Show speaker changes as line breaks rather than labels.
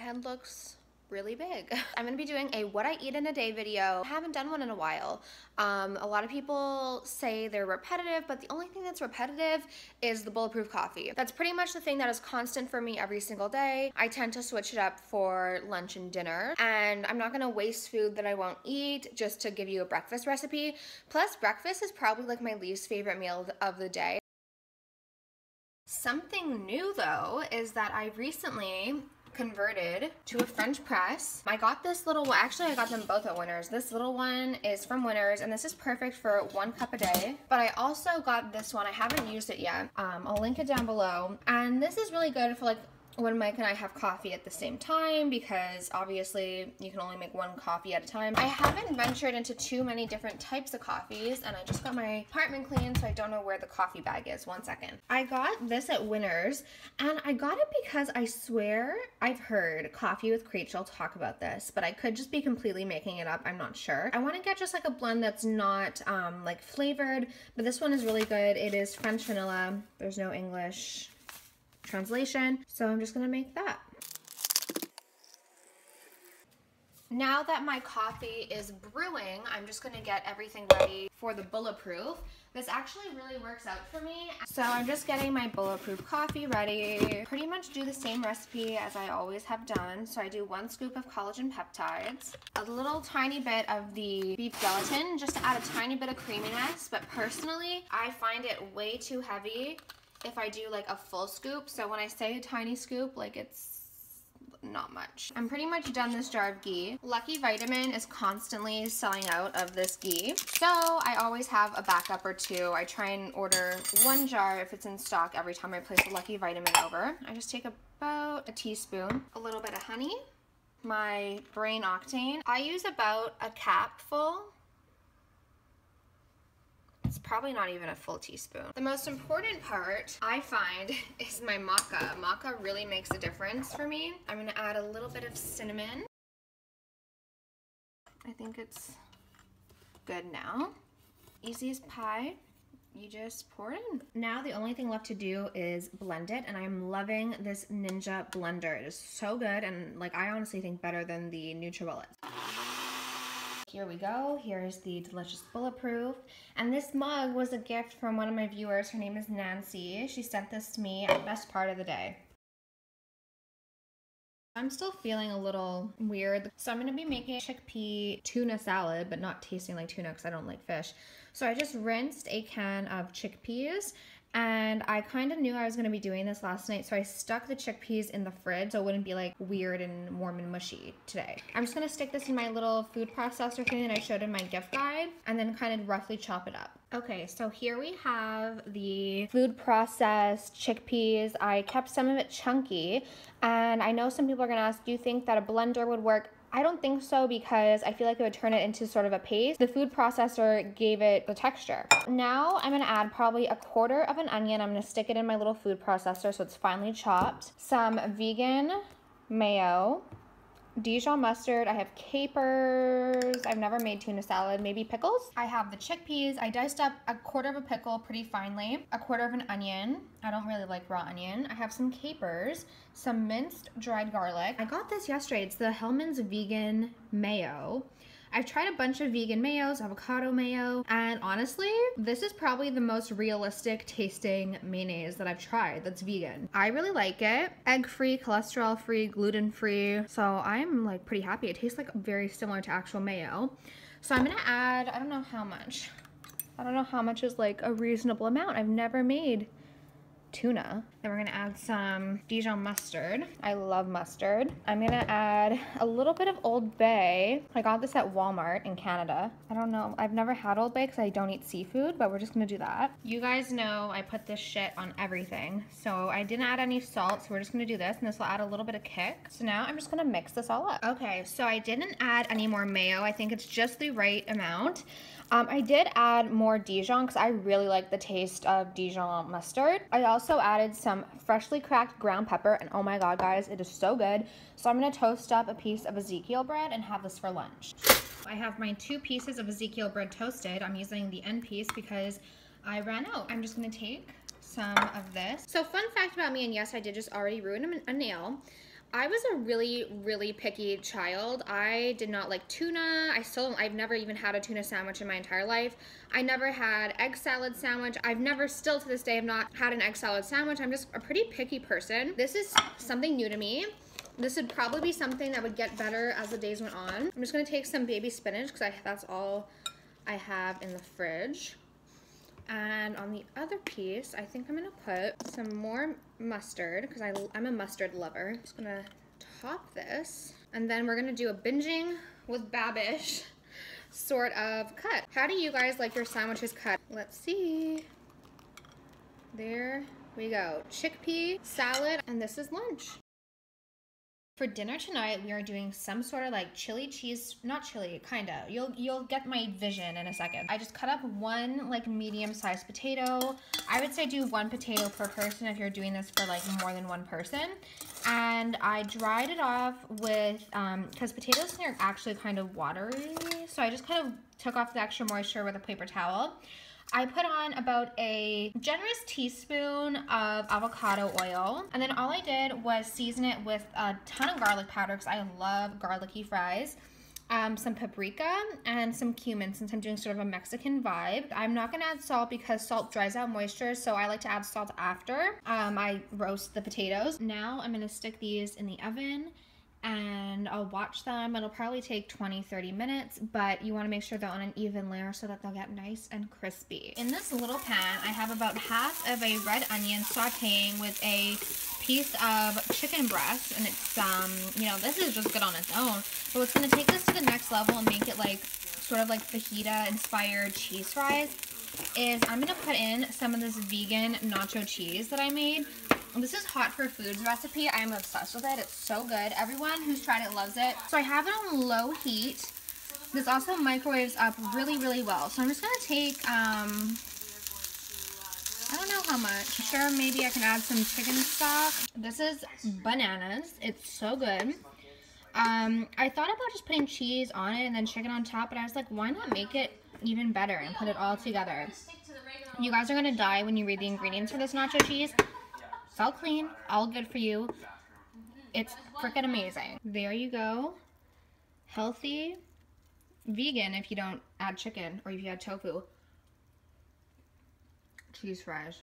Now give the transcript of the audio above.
forehead looks really big. I'm gonna be doing a what I eat in a day video. I haven't done one in a while. A lot of people say they're repetitive, but the only thing that's repetitive is the bulletproof coffee. That's pretty much the thing that is constant for me every single day. I tend to switch it up for lunch and dinner, and I'm not gonna waste food that I won't eat just to give you a breakfast recipe. Plus, breakfast is probably like my least favorite meal of the day. Something new though is that I recently converted to a French press. I got this little one, actually I got them both at Winners. This little one is from Winners and this is perfect for 1 cup a day. But I also got this one, I haven't used it yet. I'll link it down below. And this is really good for like when Mike and I have coffee at the same time, because obviously you can only make 1 coffee at a time. I haven't ventured into too many different types of coffees, and I just got my apartment cleaned, so I don't know where the coffee bag is. 1 second. I got this at Winners, and I got it because I swear I've heard Coffee with Rachel talk about this, but I could just be completely making it up. I'm not sure. I want to get just like a blend that's not like flavored, but this one is really good. It is French vanilla. There's no English translation, so I'm just gonna make that. Now that my coffee is brewing, I'm just gonna get everything ready for the bulletproof. This actually really works out for me. So I'm just getting my bulletproof coffee ready. Pretty much do the same recipe as I always have done. So I do 1 scoop of collagen peptides, a little tiny bit of the beef gelatin, just to add a tiny bit of creaminess, but personally, I find it way too heavy if I do like a full scoop. So when I say a tiny scoop, like it's not much. I'm pretty much done this jar of ghee. Lucky Vitamin is constantly selling out of this ghee, so I always have a backup or 2. I try and order 1 jar if it's in stock every time I place a Lucky Vitamin over. I just take about a teaspoon, a little bit of honey, my brain octane. I use about a capful. It's probably not even a full teaspoon. The most important part, I find, is my maca. Maca really makes a difference for me. I'm gonna add a little bit of cinnamon. I think it's good now. Easy as pie. You just pour it in. Now the only thing left to do is blend it, and I'm loving this Ninja blender. It is so good, and like I honestly think better than the NutriBullet. Here we go. Here's the delicious bulletproof. And this mug was a gift from one of my viewers. Her name is Nancy. She sent this to me at the best part of the day. I'm still feeling a little weird. So I'm going to be making chickpea tuna salad, but not tasting like tuna because I don't like fish. So I just rinsed a can of chickpeas. And I kind of knew I was going to be doing this last night, so I stuck the chickpeas in the fridge so it wouldn't be like weird and warm and mushy today. I'm just going to stick this in my little food processor thing that I showed in my gift guide and then kind of roughly chop it up. Okay, so here we have the food processed chickpeas. I kept some of it chunky, and I know some people are going to ask, do you think that a blender would work? I don't think so, because I feel like it would turn it into sort of a paste. The food processor gave it the texture. Now I'm gonna add probably 1/4 of an onion. I'm gonna stick it in my little food processor so it's finely chopped. Some vegan mayo, Dijon mustard, I have capers, I've never made tuna salad, maybe pickles. I have the chickpeas, I diced up 1/4 of a pickle pretty finely, 1/4 of an onion, I don't really like raw onion. I have some capers, some minced dried garlic. I got this yesterday, it's the Hellmann's vegan mayo. I've tried a bunch of vegan mayos, avocado mayo, and honestly, this is probably the most realistic tasting mayonnaise that I've tried that's vegan. I really like it. Egg-free, cholesterol-free, gluten-free, so I'm like pretty happy. It tastes like very similar to actual mayo. So I'm gonna add, I don't know how much. I don't know how much is like a reasonable amount. I've never made tuna. Then we're gonna add some Dijon mustard. I love mustard. I'm gonna add a little bit of Old Bay. I got this at Walmart in Canada. I don't know, I've never had Old Bay because I don't eat seafood, but we're just gonna do that. You guys know I put this shit on everything, so I didn't add any salt, so we're just gonna do this, and this will add a little bit of kick. So now I'm just gonna mix this all up. Okay, so I didn't add any more mayo. I think it's just the right amount. I did add more Dijon because I really like the taste of Dijon mustard. I also added some freshly cracked ground pepper, and oh my god guys, it is so good. So I'm gonna toast up a piece of Ezekiel bread and have this for lunch. I have my 2 pieces of Ezekiel bread toasted. I'm using the end piece because I ran out. I'm just gonna take some of this. So fun fact about me, and yes, I did just already ruin a nail. I was a really, really picky child. I did not like tuna. I've never even had a tuna sandwich in my entire life. I never had egg salad sandwich. I've never, still to this day, have not had an egg salad sandwich. I'm just a pretty picky person. This is something new to me. This would probably be something that would get better as the days went on. I'm just gonna take some baby spinach because that's all I have in the fridge. And on the other piece, I think I'm gonna put some more mustard because I'm a mustard lover. Just gonna top this. And then we're gonna do a binging with Babish sort of cut. How do you guys like your sandwiches cut? Let's see. There we go. Chickpea salad, and this is lunch. For dinner tonight, we are doing some sort of like chili cheese, not chili, kinda. You'll get my vision in a second. I just cut up one like medium-sized potato. I would say do one potato per person if you're doing this for like more than one person. And I dried it off with, because potatoes are actually kind of watery, so I just kind of took off the extra moisture with a paper towel. I put on about a generous teaspoon of avocado oil, and then all I did was season it with a ton of garlic powder because I love garlicky fries, some paprika, and some cumin since I'm doing sort of a Mexican vibe. I'm not going to add salt because salt dries out moisture, so I like to add salt after I roast the potatoes. Now I'm going to stick these in the oven and I'll watch them. It'll probably take 20-30 minutes, but you want to make sure they're on an even layer so that they'll get nice and crispy. In this little pan, I have about half of a red onion sauteing with a piece of chicken breast, and it's, you know, this is just good on its own, but what's going to take this to the next level and make it like, sort of like fajita-inspired cheese fries is I'm going to put in some of this vegan nacho cheese that I made. This is Hot for Foods recipe. I am obsessed with it. It's so good. Everyone who's tried it loves it. So I have it on low heat. This also microwaves up really, really well. So I'm just going to take, I don't know how much. I'm sure maybe I can add some chicken stock. This is bananas. It's so good. I thought about just putting cheese on it and then chicken on top, but I was like, why not make it even better and put it all together? You guys are going to die when you read the ingredients for this nacho cheese. It's all clean, all good for you. It's freaking amazing. There you go. Healthy, vegan if you don't add chicken or if you add tofu. Cheese fries.